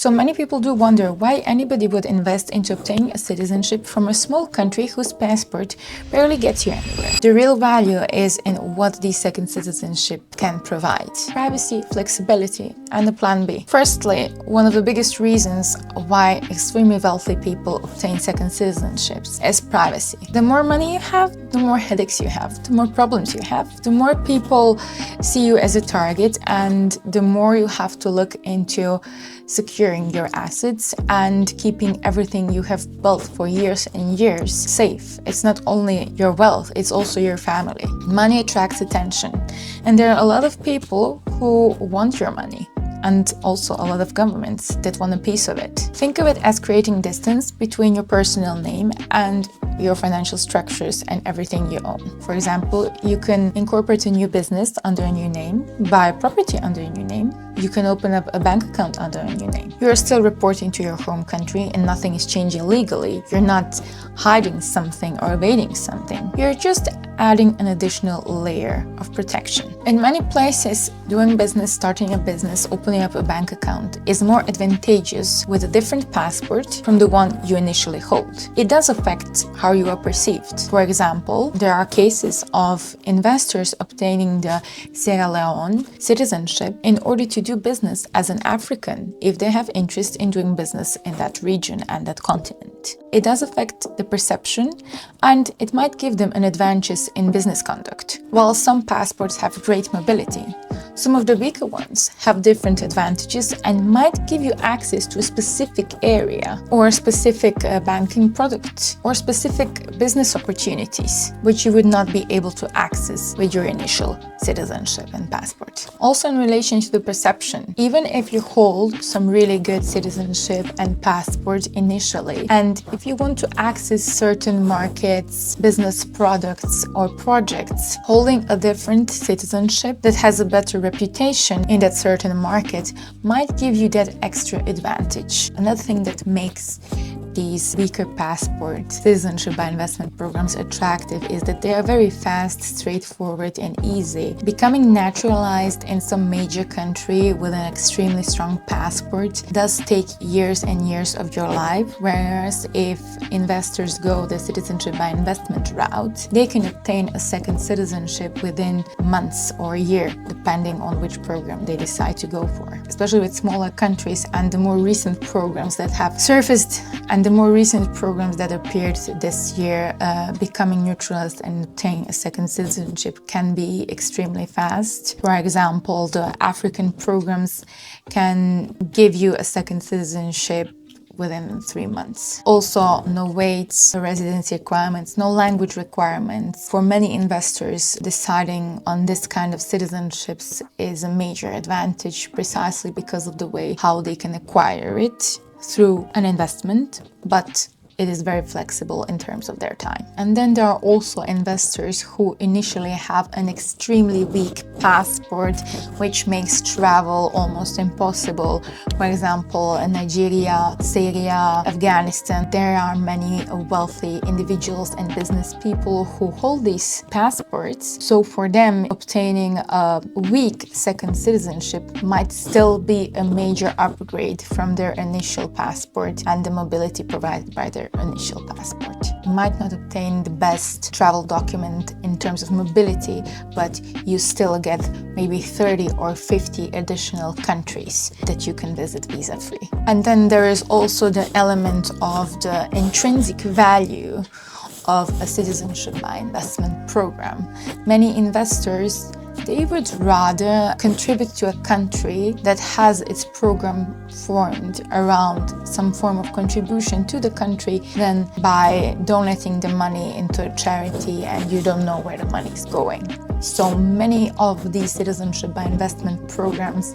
So many people do wonder why anybody would invest into obtaining a citizenship from a small country whose passport barely gets you anywhere. The real value is in what the second citizenship can provide: privacy, flexibility, and a plan B. Firstly, one of the biggest reasons why extremely wealthy people obtain second citizenships is privacy. The more money you have, the more headaches you have, the more problems you have, the more people see you as a target, and the more you have to look into securing your assets and keeping everything you have built for years and years safe. It's not only your wealth, it's also your family. Money attracts attention, and there are a lot of people who want your money, and also a lot of governments that want a piece of it. Think of it as creating distance between your personal name and your financial structures and everything you own. For example, you can incorporate a new business under a new name, buy property under a new name, you can open up a bank account under a new name. You're still reporting to your home country and nothing is changing legally. You're not hiding something or evading something. You're just adding an additional layer of protection. In many places, doing business, starting a business, opening up a bank account is more advantageous with a different passport from the one you initially hold. It does affect how you are perceived. For example, there are cases of investors obtaining the Sierra Leone citizenship in order to do business as an African if they have interest in doing business in that region and that continent. It does affect the perception, and it might give them an advantage in business conduct. While some passports have great mobility, some of the weaker ones have different advantages and might give you access to a specific area or a specific banking product or specific business opportunities, which you would not be able to access with your initial citizenship and passport. Also, in relation to the perception, even if you hold some really good citizenship and passport initially, and if you want to access certain markets, business products, or projects, holding a different citizenship that has a better reputation in that certain market might give you that extra advantage. Another thing that makes these weaker passport citizenship-by-investment programs attractive is that they are very fast, straightforward, and easy. Becoming naturalized in some major country with an extremely strong passport does take years and years of your life, whereas if investors go the citizenship-by-investment route, they can obtain a second citizenship within months or a year, depending on which program they decide to go for. Especially with smaller countries and the more recent programs that have surfaced and the more recent programs that appeared this year, becoming neutralized and obtaining a second citizenship can be extremely fast. For example, the African programs can give you a second citizenship within 3 months. Also, no waits, no residency requirements, no language requirements. For many investors, deciding on this kind of citizenships is a major advantage precisely because of the way how they can acquire it through an investment, but it is very flexible in terms of their time. And then there are also investors who initially have an extremely weak passport, which makes travel almost impossible. For example, in Nigeria, Syria, Afghanistan, there are many wealthy individuals and business people who hold these passports. So for them, obtaining a weak second citizenship might still be a major upgrade from their initial passport and the mobility provided by their initial passport. You might not obtain the best travel document in terms of mobility, but you still get maybe 30 or 50 additional countries that you can visit visa-free. And then there is also the element of the intrinsic value of a citizenship-by-investment program. Many investors, they would rather contribute to a country that has its program formed around some form of contribution to the country than by donating the money into a charity and you don't know where the money is going. So many of these citizenship-by-investment programs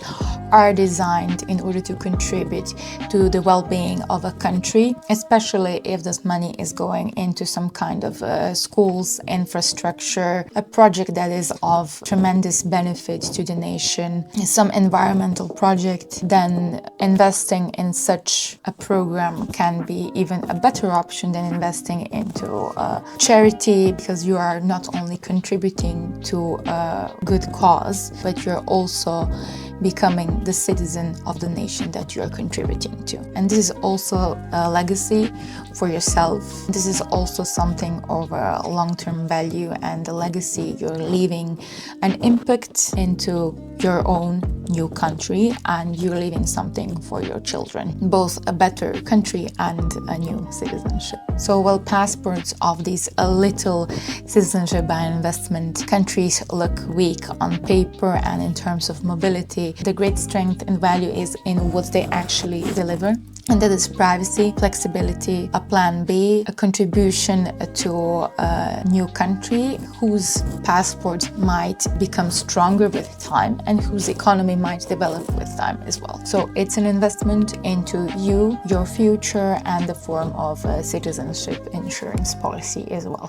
are designed in order to contribute to the well-being of a country, especially if this money is going into some kind of schools, infrastructure, a project that is of tremendous benefit to the nation, some environmental project. Then investing in such a program can be even a better option than investing into a charity, because you are not only contributing to a good cause, but you're also becoming the citizen of the nation that you're contributing to. And this is also a legacy for yourself. This is also something of a long-term value and a legacy. You're leaving an impact into your own new country, and you're leaving something for your children, both a better country and a new citizenship. So while passports of these little citizenship by investment countries look weak on paper and in terms of mobility, the great strength and value is in what they actually deliver. And that is privacy, flexibility, a plan B, a contribution to a new country whose passport might become stronger with time and whose economy might develop with time as well. So it's an investment into you, your future, and the form of a citizenship insurance policy as well.